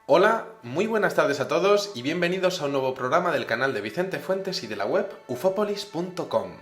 Hola, muy buenas tardes a todos y bienvenidos a un nuevo programa del canal de Vicente Fuentes y de la web ufopolis.com.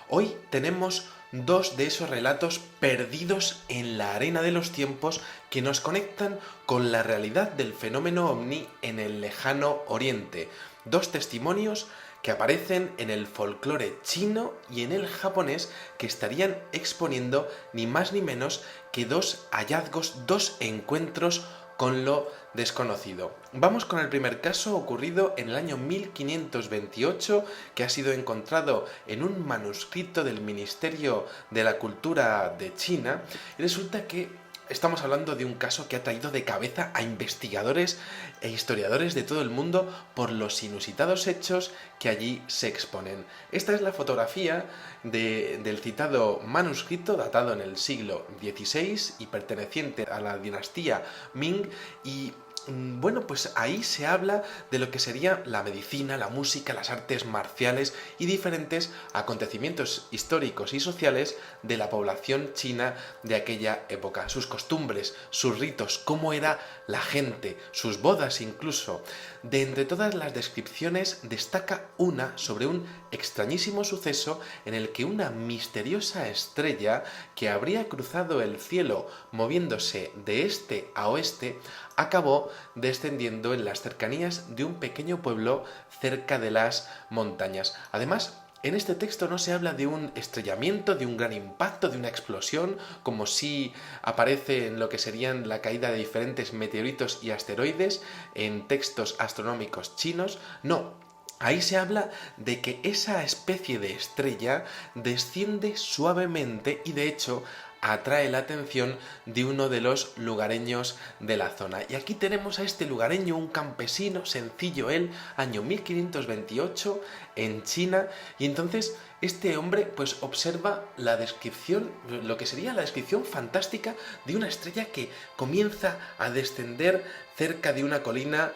Hoy tenemos dos de esos relatos perdidos en la arena de los tiempos que nos conectan con la realidad del fenómeno ovni en el lejano oriente. Dos testimonios que aparecen en el folclore chino y en el japonés que estarían exponiendo ni más ni menos que dos hallazgos, dos encuentros con lo desconocido. Vamos con el primer caso ocurrido en el año 1528 que ha sido encontrado en un manuscrito del Ministerio de la Cultura de China y resulta que estamos hablando de un caso que ha traído de cabeza a investigadores e historiadores de todo el mundo por los inusitados hechos que allí se exponen. Esta es la fotografía del citado manuscrito datado en el siglo XVI y perteneciente a la dinastía Ming y bueno, pues ahí se habla de lo que sería la medicina, la música, las artes marciales y diferentes acontecimientos históricos y sociales de la población china de aquella época. Sus costumbres, sus ritos, cómo era la gente, sus bodas incluso. De entre todas las descripciones destaca una sobre un extrañísimo suceso en el que una misteriosa estrella que habría cruzado el cielo moviéndose de este a oeste acabó descendiendo en las cercanías de un pequeño pueblo cerca de las montañas. Además, en este texto no se habla de un estrellamiento, de un gran impacto, de una explosión, como si aparece en lo que serían la caída de diferentes meteoritos y asteroides en textos astronómicos chinos. No, ahí se habla de que esa especie de estrella desciende suavemente y de hecho atrae la atención de uno de los lugareños de la zona. Y aquí tenemos a este lugareño, un campesino, sencillo él, año 1528, en China, y entonces este hombre pues observa la descripción, lo que sería la descripción fantástica de una estrella que comienza a descender cerca de una colina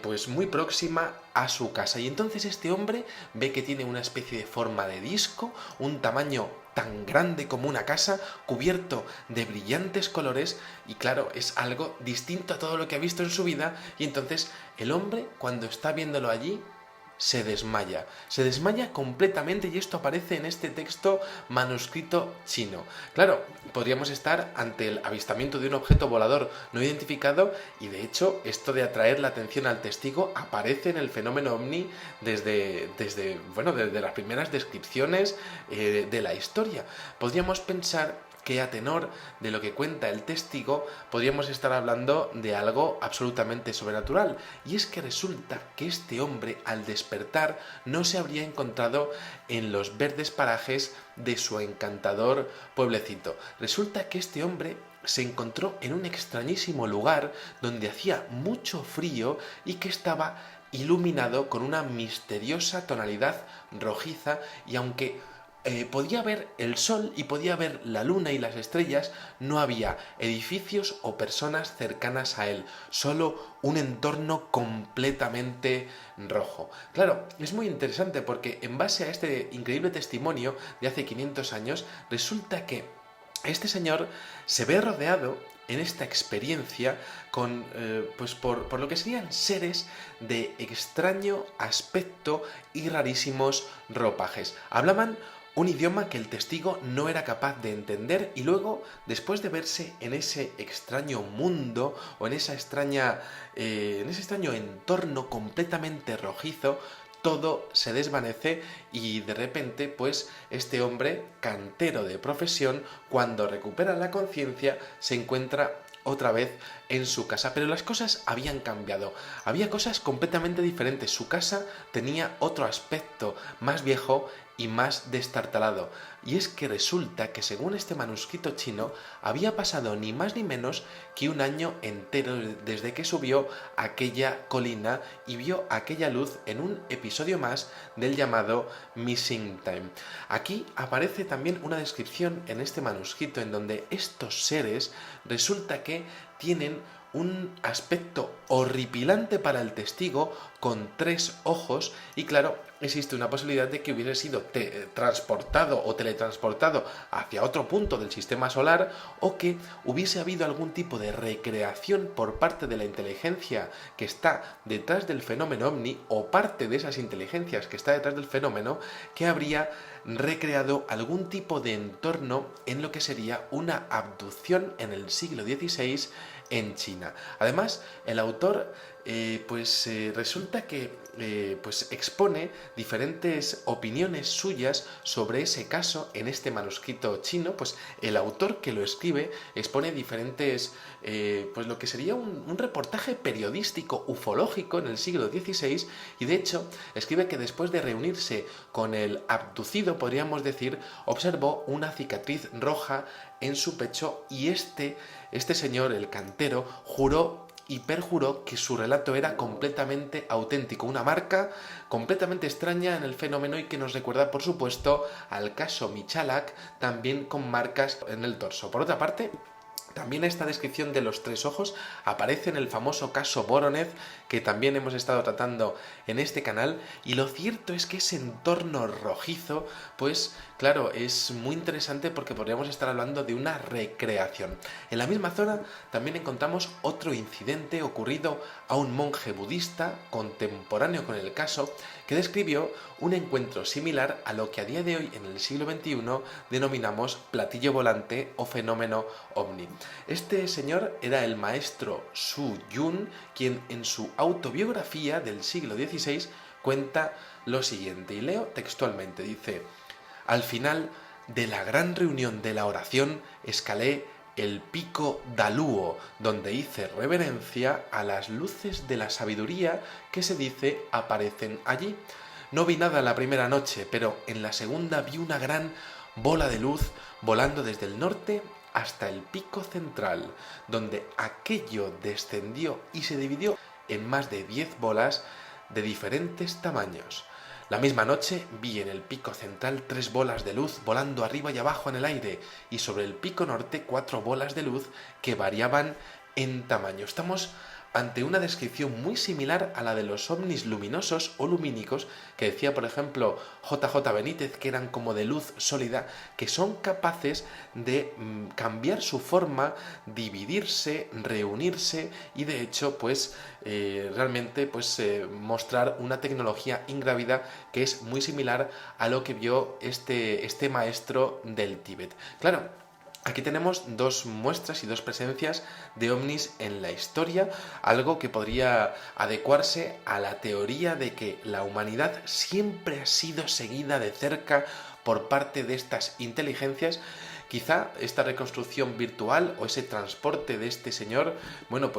pues muy próxima a su casa. Y entonces este hombre ve que tiene una especie de forma de disco, un tamaño tan grande como una casa, cubierto de brillantes colores y claro, es algo distinto a todo lo que ha visto en su vida y entonces el hombre cuando está viéndolo allí se desmaya completamente y esto aparece en este texto manuscrito chino. Claro, podríamos estar ante el avistamiento de un objeto volador no identificado y de hecho esto de atraer la atención al testigo aparece en el fenómeno ovni desde las primeras descripciones de la historia. Podríamos pensar que a tenor de lo que cuenta el testigo podríamos estar hablando de algo absolutamente sobrenatural. Y es que resulta que este hombre al despertar no se habría encontrado en los verdes parajes de su encantador pueblecito. Resulta que este hombre se encontró en un extrañísimo lugar donde hacía mucho frío y que estaba iluminado con una misteriosa tonalidad rojiza y aunque podía ver el sol y podía ver la luna y las estrellas, no había edificios o personas cercanas a él, solo un entorno completamente rojo. Claro, es muy interesante porque en base a este increíble testimonio de hace 500 años, resulta que este señor se ve rodeado en esta experiencia con, por lo que serían seres de extraño aspecto y rarísimos ropajes. Hablaban un idioma que el testigo no era capaz de entender y luego, después de verse en ese extraño mundo o en ese extraño entorno completamente rojizo, todo se desvanece y de repente, pues, este hombre, cantero de profesión, cuando recupera la conciencia, se encuentra otra vez en su casa. Pero las cosas habían cambiado. Había cosas completamente diferentes. Su casa tenía otro aspecto, más viejo y más destartalado. Y es que resulta que según este manuscrito chino había pasado ni más ni menos que un año entero desde que subió a aquella colina y vio aquella luz en un episodio más del llamado Missing Time. Aquí aparece también una descripción en este manuscrito en donde estos seres resulta que tienen un aspecto horripilante para el testigo con 3 ojos y claro, existe una posibilidad de que hubiese sido transportado o teletransportado hacia otro punto del sistema solar o que hubiese habido algún tipo de recreación por parte de la inteligencia que está detrás del fenómeno ovni o parte de esas inteligencias que está detrás del fenómeno que habría recreado algún tipo de entorno en lo que sería una abducción en el siglo XVI en China. Además, el autor resulta que expone diferentes opiniones suyas sobre ese caso en este manuscrito chino. Pues el autor que lo escribe expone diferentes, lo que sería un reportaje periodístico ufológico en el siglo XVI y de hecho escribe que después de reunirse con el abducido, podríamos decir, observó una cicatriz roja en su pecho y este señor, el cantero, juró y perjuró que su relato era completamente auténtico, una marca completamente extraña en el fenómeno y que nos recuerda, por supuesto, al caso Michalak, también con marcas en el torso. Por otra parte, también esta descripción de los 3 ojos aparece en el famoso caso Voronezh, que también hemos estado tratando en este canal, y lo cierto es que ese entorno rojizo, pues claro, es muy interesante porque podríamos estar hablando de una recreación. En la misma zona también encontramos otro incidente ocurrido a un monje budista contemporáneo con el caso, que describió un encuentro similar a lo que a día de hoy en el siglo XXI denominamos platillo volante o fenómeno ovni. Este señor era el maestro Su Yun, quien en su autobiografía del siglo XVI cuenta lo siguiente, y leo textualmente, dice: al final de la gran reunión de la oración escalé el pico Daluo, donde hice reverencia a las luces de la sabiduría que se dice aparecen allí. No vi nada la primera noche, pero en la segunda vi una gran bola de luz volando desde el norte hasta el pico central, donde aquello descendió y se dividió en más de 10 bolas de diferentes tamaños. La misma noche vi en el pico central 3 bolas de luz volando arriba y abajo en el aire y sobre el pico norte 4 bolas de luz que variaban en tamaño. Estamos ante una descripción muy similar a la de los ovnis luminosos o lumínicos que decía, por ejemplo, JJ Benítez, que eran como de luz sólida, que son capaces de cambiar su forma, dividirse, reunirse y de hecho realmente mostrar una tecnología ingrávida que es muy similar a lo que vio este maestro del Tíbet. Claro, aquí tenemos 2 muestras y 2 presencias de ovnis en la historia, algo que podría adecuarse a la teoría de que la humanidad siempre ha sido seguida de cerca por parte de estas inteligencias. Quizá esta reconstrucción virtual o ese transporte de este señor,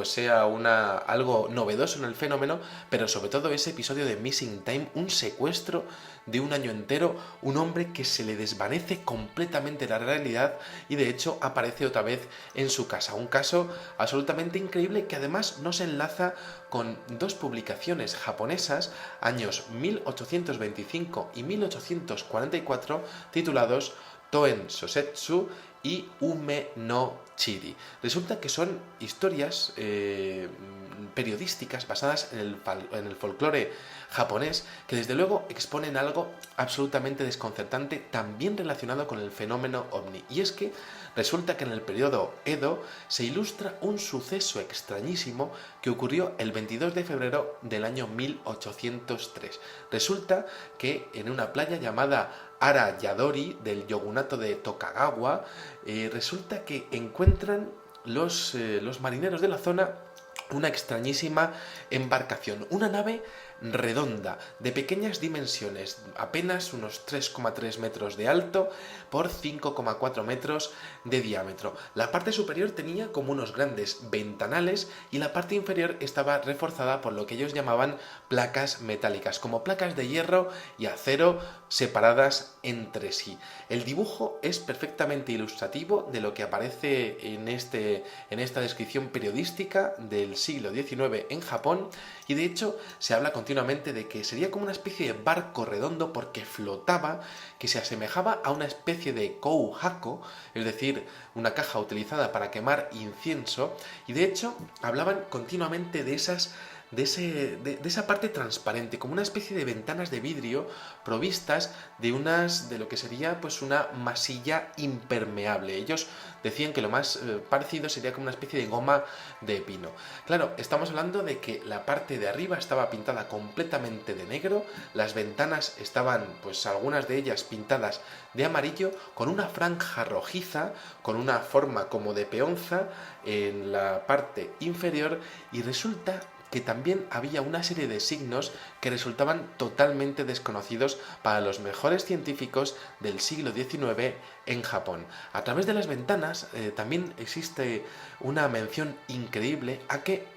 sea algo novedoso en el fenómeno, pero sobre todo ese episodio de Missing Time, un secuestro de un año entero, un hombre que se le desvanece completamente la realidad y de hecho aparece otra vez en su casa. Un caso absolutamente increíble que además nos enlaza con 2 publicaciones japonesas, años 1825 y 1844, titulados Toen Sosetsu y Ume no Chiri. Resulta que son historias periodísticas basadas en el folclore japonés que desde luego exponen algo absolutamente desconcertante también relacionado con el fenómeno ovni. Y es que resulta que en el periodo Edo se ilustra un suceso extrañísimo que ocurrió el 22 de febrero del año 1803. Resulta que en una playa llamada Ara Yadori del yogunato de Tokagawa, resulta que encuentran los marineros de la zona una extrañísima embarcación, una nave redonda, de pequeñas dimensiones, apenas unos 3,3 metros de alto por 5,4 metros de diámetro. La parte superior tenía como unos grandes ventanales y la parte inferior estaba reforzada por lo que ellos llamaban placas metálicas, como placas de hierro y acero separadas entre sí. El dibujo es perfectamente ilustrativo de lo que aparece en esta descripción periodística del siglo XIX en Japón y de hecho se habla continuamente continuamente de que sería como una especie de barco redondo porque flotaba, que se asemejaba a una especie de kouhako, es decir, una caja utilizada para quemar incienso, y de hecho hablaban continuamente de esa parte transparente, como una especie de ventanas de vidrio provistas de lo que sería pues una masilla impermeable. Ellos decían que lo más parecido sería como una especie de goma de pino. Claro, estamos hablando de que la parte de arriba estaba pintada completamente de negro, las ventanas estaban, pues algunas de ellas pintadas de amarillo, con una franja rojiza, con una forma como de peonza en la parte inferior, y resulta que también había una serie de signos que resultaban totalmente desconocidos para los mejores científicos del siglo XIX en Japón. A través de las ventanas también existe una mención increíble a que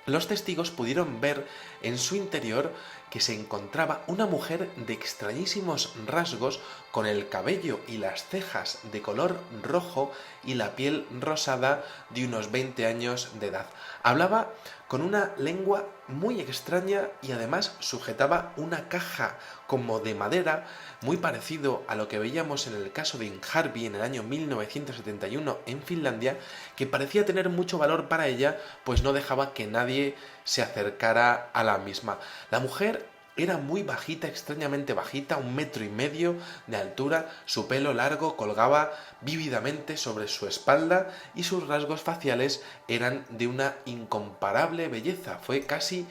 los testigos pudieron ver en su interior que se encontraba una mujer de extrañísimos rasgos, con el cabello y las cejas de color rojo y la piel rosada, de unos 20 años de edad. Hablaba con una lengua muy extraña y además sujetaba una caja como de madera, muy parecido a lo que veíamos en el caso de Injarvi en el año 1971 en Finlandia, que parecía tener mucho valor para ella, pues no dejaba que nadie se acercara a la misma. La mujer era muy bajita, extrañamente bajita, 1,5 metros de altura, su pelo largo colgaba vívidamente sobre su espalda y sus rasgos faciales eran de una incomparable belleza. Fue casi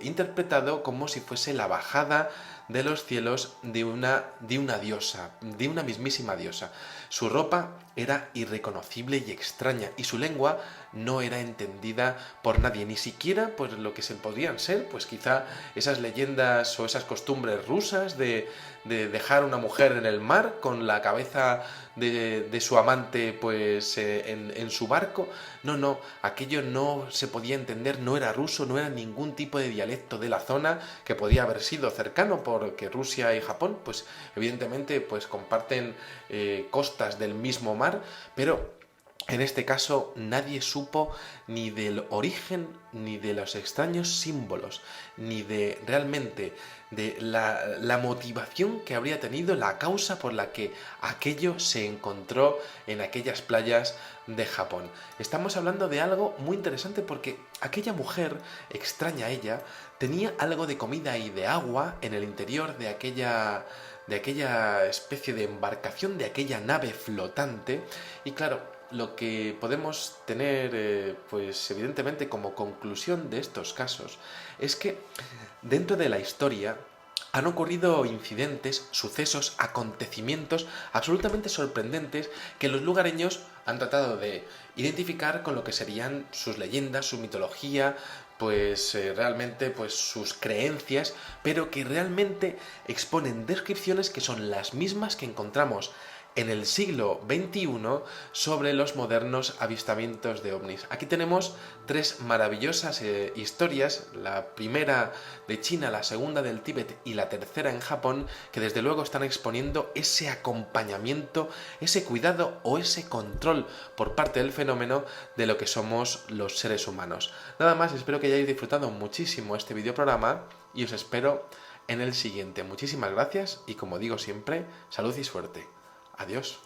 interpretado como si fuese la bajada de los cielos de una diosa, de una mismísima diosa. Su ropa era irreconocible y extraña, y su lengua no era entendida por nadie, ni siquiera por lo que se podrían ser, pues quizá esas leyendas o esas costumbres rusas de dejar una mujer en el mar con la cabeza de su amante pues en su barco. No, aquello no se podía entender, no era ruso, no era ningún tipo de dialecto de la zona, que podía haber sido cercano, porque Rusia y Japón pues evidentemente pues comparten costas del mismo mar, pero en este caso nadie supo ni del origen, ni de los extraños símbolos, ni de realmente de la motivación que habría tenido, la causa por la que aquello se encontró en aquellas playas de Japón. Estamos hablando de algo muy interesante porque aquella mujer, extraña ella, tenía algo de comida y de agua en el interior de aquella especie de embarcación, de aquella nave flotante, y claro, lo que podemos tener, pues evidentemente como conclusión de estos casos, es que dentro de la historia han ocurrido incidentes, sucesos, acontecimientos absolutamente sorprendentes que los lugareños han tratado de identificar con lo que serían sus leyendas, su mitología, pues realmente pues sus creencias, pero que realmente exponen descripciones que son las mismas que encontramos en el siglo XXI sobre los modernos avistamientos de ovnis. Aquí tenemos 3 maravillosas historias, la primera de China, la segunda del Tíbet y la tercera en Japón, que desde luego están exponiendo ese acompañamiento, ese cuidado o ese control por parte del fenómeno de lo que somos los seres humanos. Nada más, espero que hayáis disfrutado muchísimo este videoprograma y os espero en el siguiente. Muchísimas gracias y, como digo siempre, salud y suerte. Adiós.